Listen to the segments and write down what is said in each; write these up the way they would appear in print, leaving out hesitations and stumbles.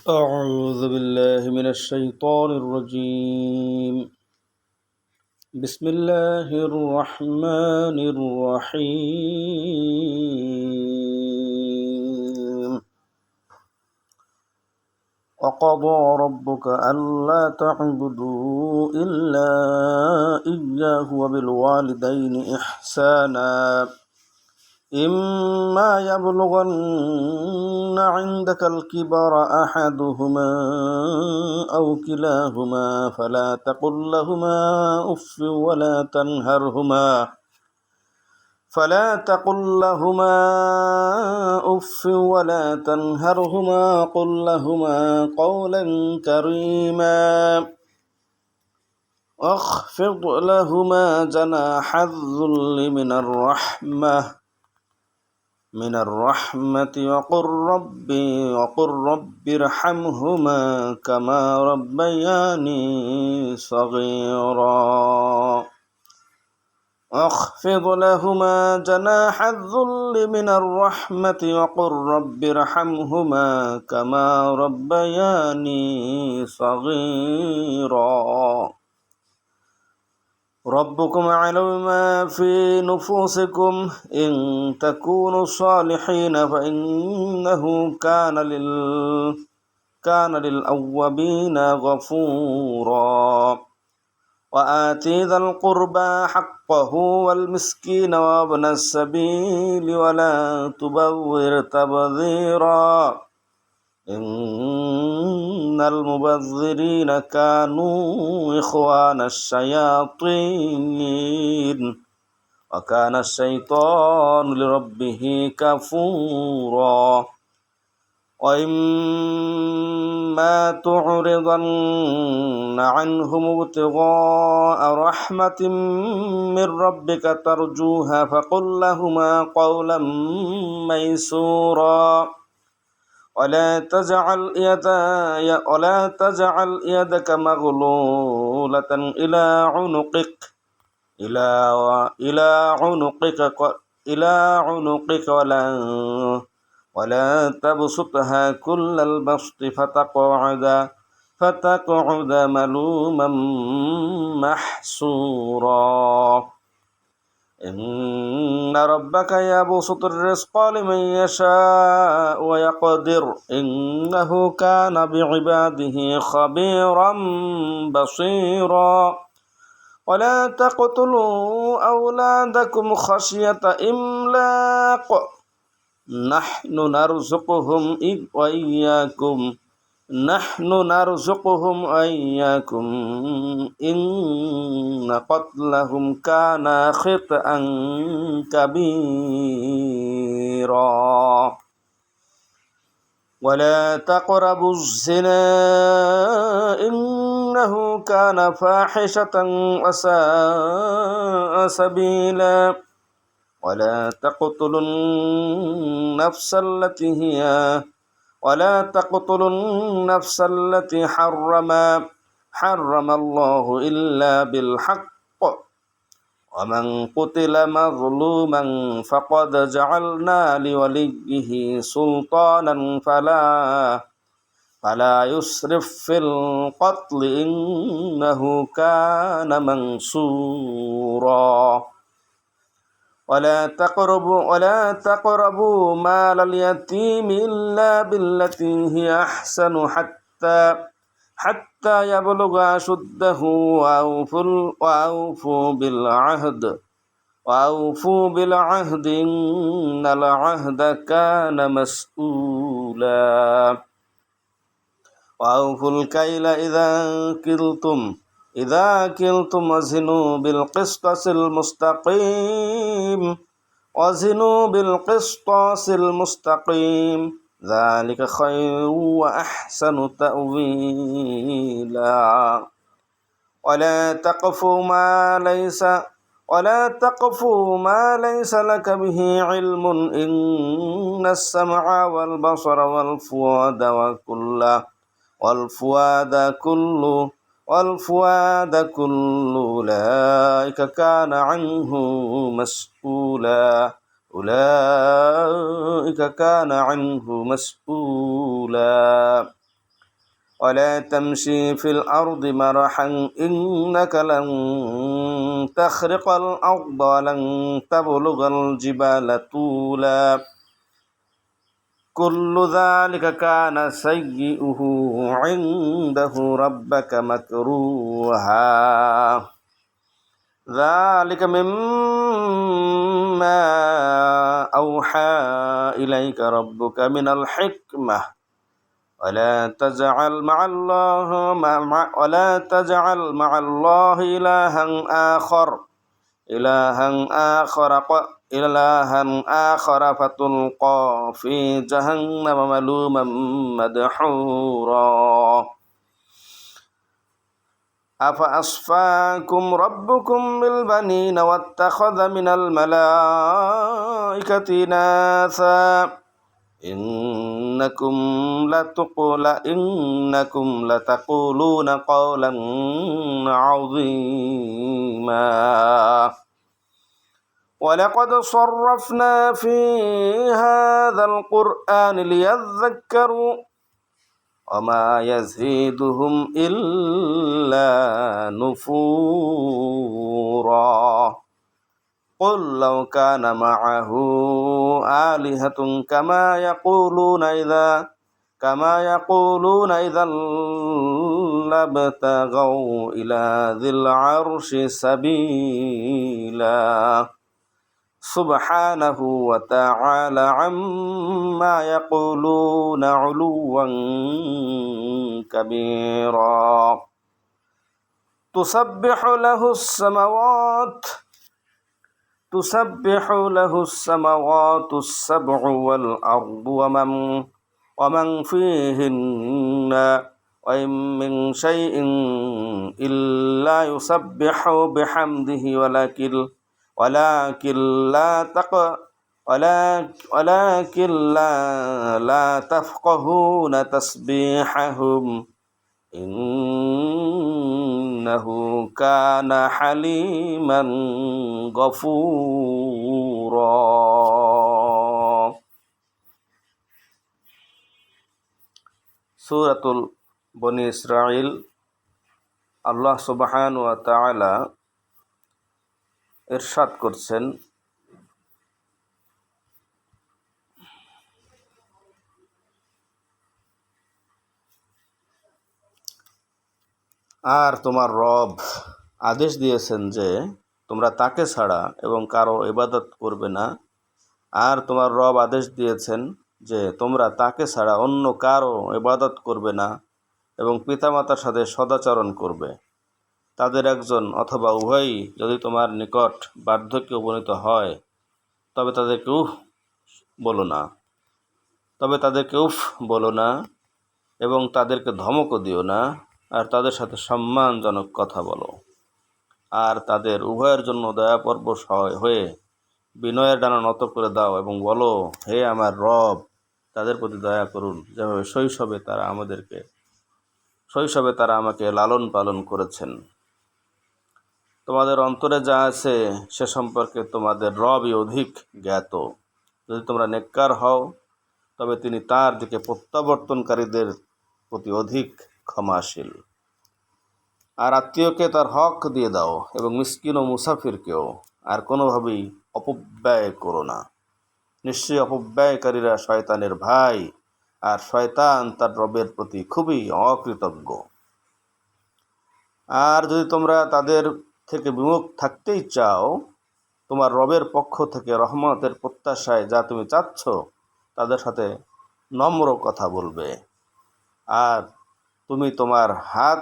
أعوذ بالله من الشيطان الرجيم. بسم الله الرحمن الرحيم. وقضى ربك ألا تعبدوا إلا إياه وبالوالدين إحسانا إما يبلغن عندك الكبر أحدهما أو كلاهما فلا تقل لهما أف ولا تنهرهما قل لهما قولا كريما واخفض لهما جناح الذل من الرحمة وقل رب ارحمهما كما ربياني صغيرا واخفض لهما جناح الذل من الرحمة وقل رب ارحمهما كما ربياني صغيرا ربكم أعلم ما في نفوسكم إن تكونوا صالحين فإنه كان للأوابين غفورا وآتي ذا القربى حقه والمسكين وابن السبيل ولا تبذر تبذيرا إن المبذرين كانوا إخوان الشياطين وكان الشيطان لربه كفورا وإما تعرضن عنهم ابتغاء رحمة من ربك ترجوها فقل لهما قولا ميسورا ولا تجعل يدك مغلولة إلى عنقك ولا تبسطها كل البسط فتقعد ملوما محسورا إن ربك يبسط الرزق لمن يشاء ويقدر إنه كان بعباده خبيرا بصيرا ولا تقتلوا أولادكم خشية إملاق نحن نرزقهم وإياكم إن قتلهم كان خطأ كبيرا ولا تقربوا الزنا إنه كان فاحشة وساء سبيلا ولا تقتلوا النفس التي حرم الله إلا بالحق ومن قتل مظلوما فقد جعلنا لوليه سلطانا فلا يسرف في القتل إنه كان منصورا ولا تقربوا مال اليتيم إلا بالتي هي أحسن حتى يبلغ أشده وأوفوا بالعهد إن العهد كان مسؤولا وأوفوا الكيل إذا كلتم وزنوا بالقسطاس المستقيم ذلك خير وأحسن تأويلا ولا تقف ما ليس لك به علم إن السمع والبصر والفؤاد كل أولئك كان عنه مسؤولا ولا تمشي في الأرض مرحا إنك لن تخرق الأرض ولن تبلغ الجبال طولا كل ذلك كان سيئه عنده ربك مكروها ذلك مما أوحى إليك ربك من الحكمة ولا تجعل مع الله إلها آخر فتلقى في جهنم ملوما مدحورا أفأصفاكم ربكم بالبنين واتخذ من الملائكة إناثا إنكم لتقولون قولا عظيما ولقد صرفنا في هذا القرآن ليذكروا وما يزيدهم إلا نفورا قل لو كان معه آلهة كما يقولون إذا لابتغوا إلى ذي العرش سبيلا سبحانه وتعالى عما يقولون علوا كبيرا تسبح له السماوات السبع والأرض ومن فيهن وإن من شيء إلا يسبح بحمده ولكن لا تفقهون تسبيحهم إنه كان حليما غفورا সূরাতুল বনি ইসরাইল আল্লাহ সুবহানাহু ওয়া তাআলা ইরশাদ করছেন আর তোমার রব আদেশ দিয়েছেন যে তোমরা তাকে ছাড়া এবং কারো ইবাদত করবে না আর তোমার রব আদেশ দিয়েছেন যে তোমরা তাকে ছাড়া অন্য কারো ইবাদত করবে না এবং পিতামাতার সাথে সদাচরণ করবে তাদের একজন অথবা উভয়ই যদি তোমার নিকট বার্ধক্যে উপনীত হয় তবে তাদেরকে উফ বলো না এবং তাদেরকে ধমকও দিও না আর তাদের সাথে সম্মানজনক কথা বলো আর তাদের উভয়ের জন্য দয়াপরবশ হয়ে বিনয়ের ডানা নত করে দাও এবং বলো হে আমার রব তাদের প্রতি দয়া করুন যেভাবে শৈশবে তারা আমাকে লালন পালন করেছেন তোমাদের অন্তরে যা আছে সে সম্পর্কে তোমাদের রবই অধিক জ্ঞাত যদি তোমরা নেককার হও তবে তিনি তার দিকে প্রত্যাবর্তনকারীদের প্রতি অধিক ক্ষমাশীল আর আত্মীয়কে তার হক দিয়ে দাও এবং মিসকিন ও মুসাফিরকেও আর কোনোভাবেই অপব্যয় করো না নিশ্চয়ই অপব্যয়কারীরা শয়তানের ভাই আর শয়তান তার রবের প্রতি খুবই অকৃতজ্ঞ আর যদি তোমরা তাদের থেকে বিমুখ থাকতেই চাও তোমার রবের পক্ষ থেকে রহমতের প্রত্যাশায় যা তুমি চাচ্ছ তাদের সাথে নম্র কথা বলবে আর তুমি তোমার হাত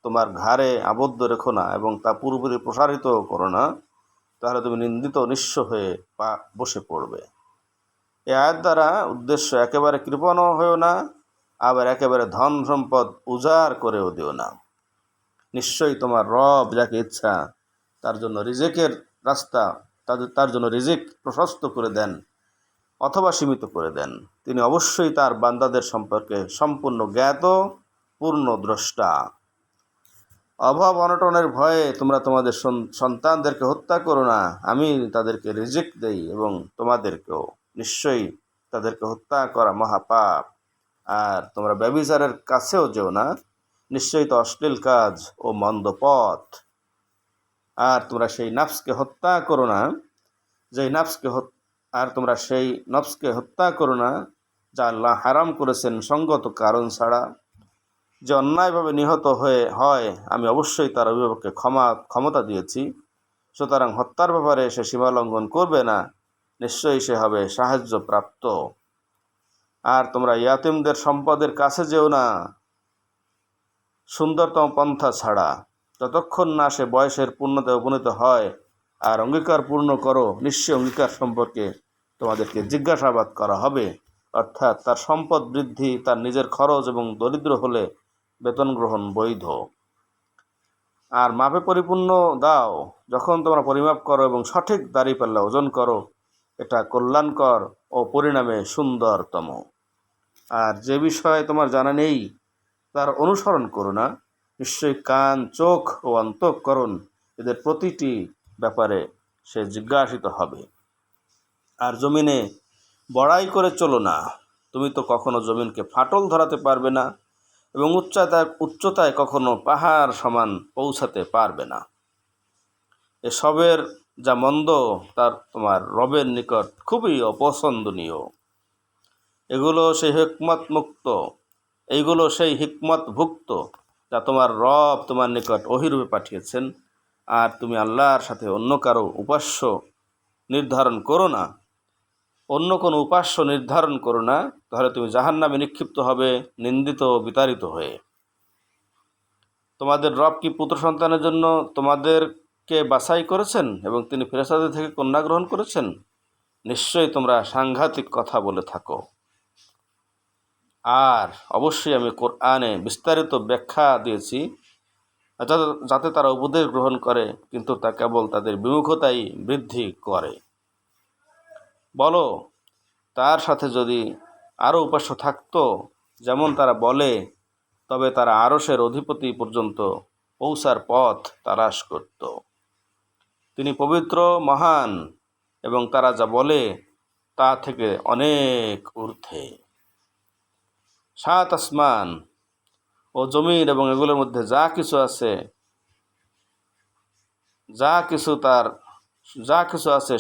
তোমার ঘাড়ে আবদ্ধ রেখো না এবং তা পুরোপুরি প্রসারিত করো না তাহলে তুমি নিন্দিত নিঃস্ব হয়ে বসে পড়বে এই আয়াত দ্বারা উদ্দেশ্য একেবারে কৃপণও হয়েও না আবার একেবারে ধন সম্পদ উজাড় করেও দিও না নিশ্চয়ই তোমার রব যাকে ইচ্ছা তার জন্য রিজিক প্রশস্ত করে দেন অথবা সীমিত করে দেন তিনি অবশ্যই তার বান্দাদের সম্পর্কে সম্পূর্ণ জ্ঞাত পূর্ণ দ্রষ্টা অভাব অনটনের ভয়ে তোমরা তোমাদের সন্তানদেরকে হত্যা করো না আমি তাদেরকে রিজিক দেই এবং তোমাদেরকেও নিশ্চয়ই তাদেরকে হত্যা করা মহাপাপ আর তোমরা ব্যভিচারের কাছেও যেও না, নিশ্চয়ই তো অশ্লীল কাজ ও মন্দ পথ। আর তোমরা সেই নফসকে হত্যা করো না, তোমরা সেই নফসকে হত্যা করো না যা আল্লাহ হারাম করেছেন সঙ্গত কারণ ছাড়া। যে অন্যায়ভাবে নিহত হয় আমি অবশ্যই তার অভিভাবককে ক্ষমতা দিয়েছি, সুতরাং হত্যার ব্যাপারে সে সীমা লঙ্ঘন করবে না, নিশ্চয়ই সে হবে সাহায্যপ্রাপ্ত। আর তোমরা ইয়াতিমদের সম্পদের কাছে যেও না সুন্দরতম পন্থা ছাড়া, যতক্ষণ না সে বয়সের পূর্ণতায় উপনীত হয়। আর অঙ্গীকার পূর্ণ করো, নিশ্চয় অঙ্গীকার সম্পর্কে তোমাদেরকে জিজ্ঞাসাবাদ করা হবে, অর্থাৎ তার সম্পদ বৃদ্ধি, তার নিজের খরচ এবং দরিদ্র হলে বেতন গ্রহণ বৈধ। আর মাপে পরিপূর্ণ দাও যখন তোমরা পরিমাপ করো এবং সঠিক দাঁড়িপাল্লা ওজন করো, এটা কল্যাণকর ও পরিণামে সুন্দরতম। আর যে বিষয়ে তোমার জানা নেই তার অনুসরণ করো না, নিশ্চয়ই কান, চোখ ও অন্তঃকরণ এদের প্রতিটি ব্যাপারে সে জিজ্ঞাসিত হবে। আর জমিনে বড়াই করে চলো না, তুমি তো কখনো জমিনকে ফাটল ধরাতে পারবে না এবং উচ্চতায় কখনো পাহাড় সমান পৌঁছাতে পারবে না। এসবের যা মন্দ তার তোমার রবের নিকট খুবই অপছন্দনীয়। এইগুলো সেই হিকমতভুক্ত যা তোমার রব তোমার নিকট ওহীরূপে পাঠিয়েছেন। আর তুমি আল্লাহর সাথে অন্য কারো উপাস্য নির্ধারণ করো না, অন্য কোনো উপাস্য নির্ধারণ করো না, তাহলে তুমি জাহান্নামে নিক্ষিপ্ত হবে, নিন্দিত ও বিতাড়িত হয়ে। তোমাদের রব কি পুত্র সন্তানের জন্য তোমাদেরকে বাছাই করেছেন এবং তিনি ফেরেশতাদের থেকে কন্যা গ্রহণ করেছেন? নিশ্চয়ই তোমরা সাংঘাতিক কথা বলে থাকো। আর অবশ্যই আমি কোরআনে বিস্তারিত ব্যাখ্যা দিয়েছি যাতে তারা উপদেশ গ্রহণ করে, কিন্তু তা কেবল তাদের বিমুখতাই বৃদ্ধি করে। বলো, তার সাথে যদি আরও উপাস্য থাকতো যেমন তারা বলে, তবে তারা আরশের অধিপতি পর্যন্ত পৌঁছার পথ তালাশ করত। তিনি পবিত্র, মহান এবং তারা যা বলে তা থেকে অনেক ঊর্ধ্বে। 7 আসমান ও জমিন এবং এগুলোর মধ্যে যা কিছু আছে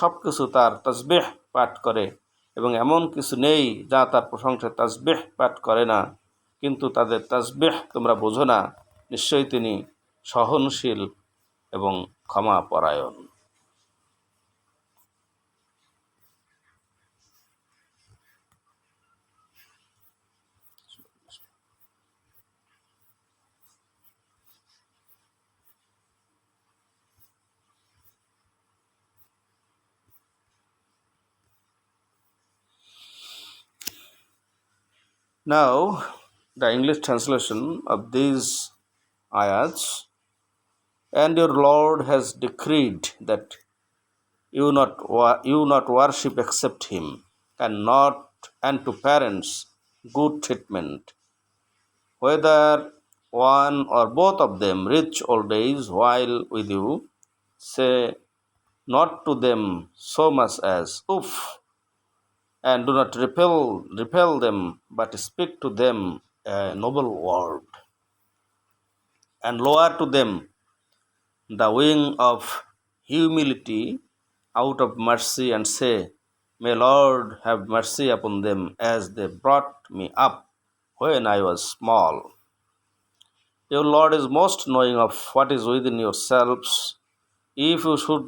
সব কিছু তার তাসবিহ পাঠ করে এবং এমন কিছু নেই যা তার প্রশংসায় তাসবিহ পাঠ করে না, কিন্তু তাদের তাসবিহ তোমরা বোঝো না। নিশ্চয়ই তিনি সহনশীল এবং ক্ষমাপরায়ণ। Now, the English translation of these ayats. And your Lord has decreed that you not worship except Him, and to parents good treatment, whether one or both of them reach old age while with you. Say not to them so much as oof, and do not repel them, but speak to them a noble word, and lower to them the wing of humility out of mercy, and say, May Lord have mercy upon them, as they brought me up when I was small. Your Lord is most knowing of what is within yourselves. If you should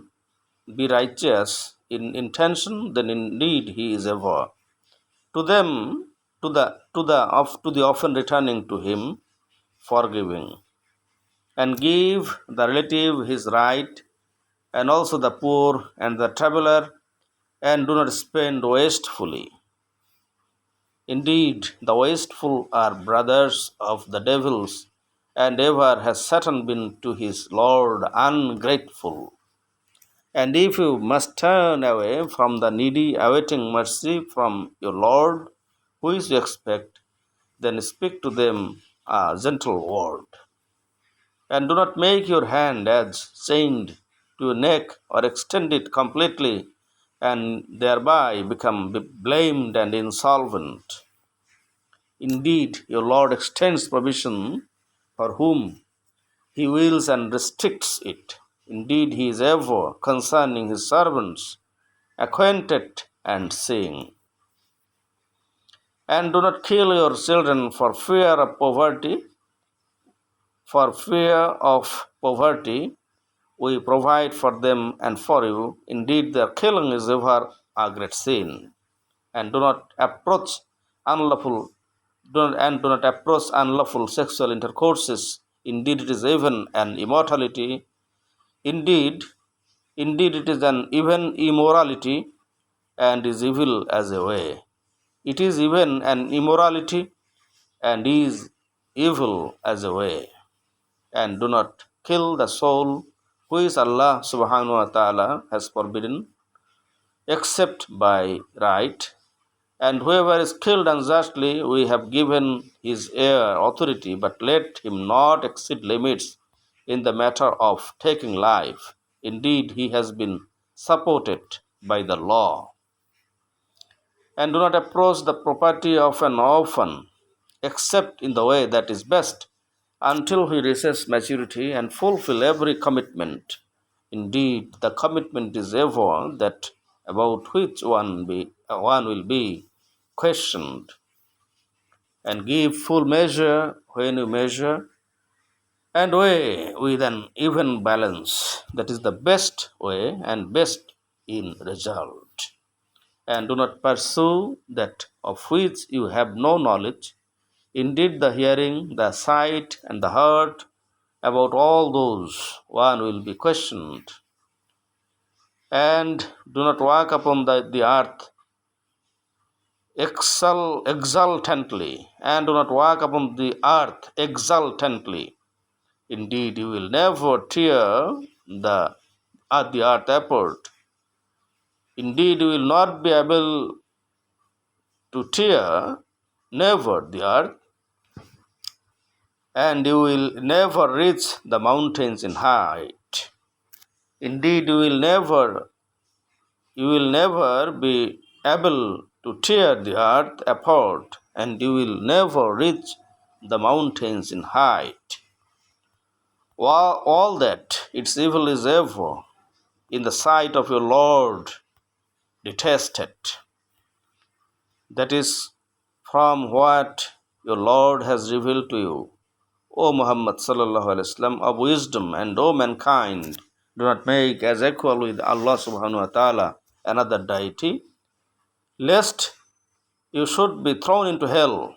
be righteous in intention, then indeed He is ever to them to the often returning to Him, forgiving, and give the relative his right, and also the poor and the traveler, and do not spend wastefully. Indeed, the wasteful are brothers of the devils, and ever has Satan been to his Lord ungrateful. And if you must turn away from the needy awaiting mercy from your Lord, who is you expect, then speak to them a gentle word. And do not make your hand as chained to your neck, or extend it completely, and thereby become blamed and insolvent. Indeed, your Lord extends provision for whom He wills and restricts it. Indeed, He is ever concerning His servants, acquainted and seeing. And do not kill your children for fear of poverty. For fear of poverty, we provide for them and for you. Indeed, their killing is ever a great sin. And do not approach unlawful do not approach unlawful sexual intercourses. Indeed, it is even an immortality. Indeed, indeed, it is an even immorality and is evil as a way. It is even an immorality and is evil as a way. And do not kill the soul which Allah subhanahu wa ta'ala has forbidden except by right. And whoever is killed unjustly, we have given his heir authority, but let him not exceed limits in the matter of taking life. Indeed, he has been supported by the law. And do not approach the property of an orphan except in the way that is best until he reaches maturity and fulfill every commitment. Indeed, the commitment is ever that about which one will be questioned. And give full measure when you measure, and weigh with an even balance. That is the best way and best in result. And do not pursue that of which you have no knowledge. Indeed, the hearing, the sight, and the heart, about all those one will be questioned. And do not walk upon the earth exultantly, and do not walk upon the earth exultantly. Indeed, you will never tear the earth apart. Indeed, you will not be able to tear never the earth, and you will never reach the mountains in height. Indeed, you will never be able to tear the earth apart, and you will never reach the mountains in height. All that its evil is ever in the sight of your Lord detested. That is from what your Lord has revealed to you, O Muhammad sallallahu alaihi wasallam, of wisdom, and O mankind, do not make as equal with Allah subhanahu wa ta'ala another deity, lest you should be thrown into hell,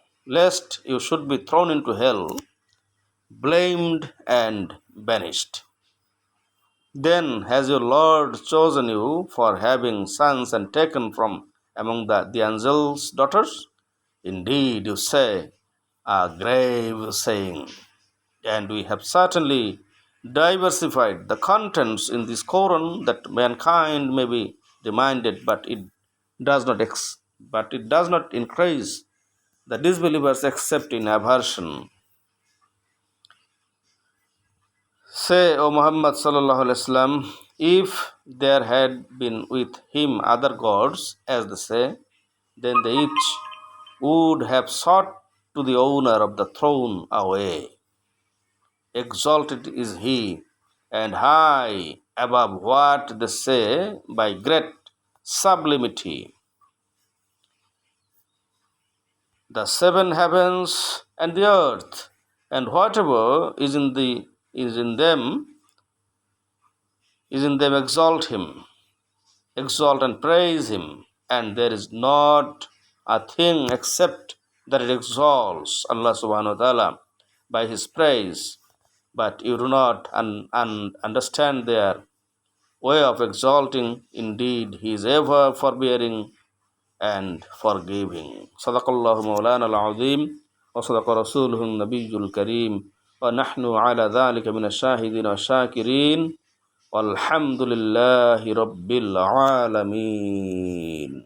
blamed and banished. Then has your Lord chosen you for having sons and taken from among the angels' daughters? Indeed, you say a grave saying, and we have certainly diversified the contents in this Quran that mankind may be reminded, but it does not increase the disbelievers except in aversion. Say, O Muhammad sallallahu alaihi wasallam, if there had been with him other gods, as they say, then they each would have sought to the owner of the throne away. Exalted is he, and high above what they say by great sublimity. The seven heavens and the earth, and whatever is in them exalt and praise him, and there is not a thing except that it exalts Allah subhanahu wa ta'ala by his praise, but you do not understand their way of exalting. Indeed, he is ever forbearing and forgiving. Sadaqallahu Mawlana al-Azim wa sadaqa rasuluhu an-Nabiyyul Kareem wa nahnu ala dhalika min ash-shahidin wa shakirin walhamdulillahi rabbil alamin.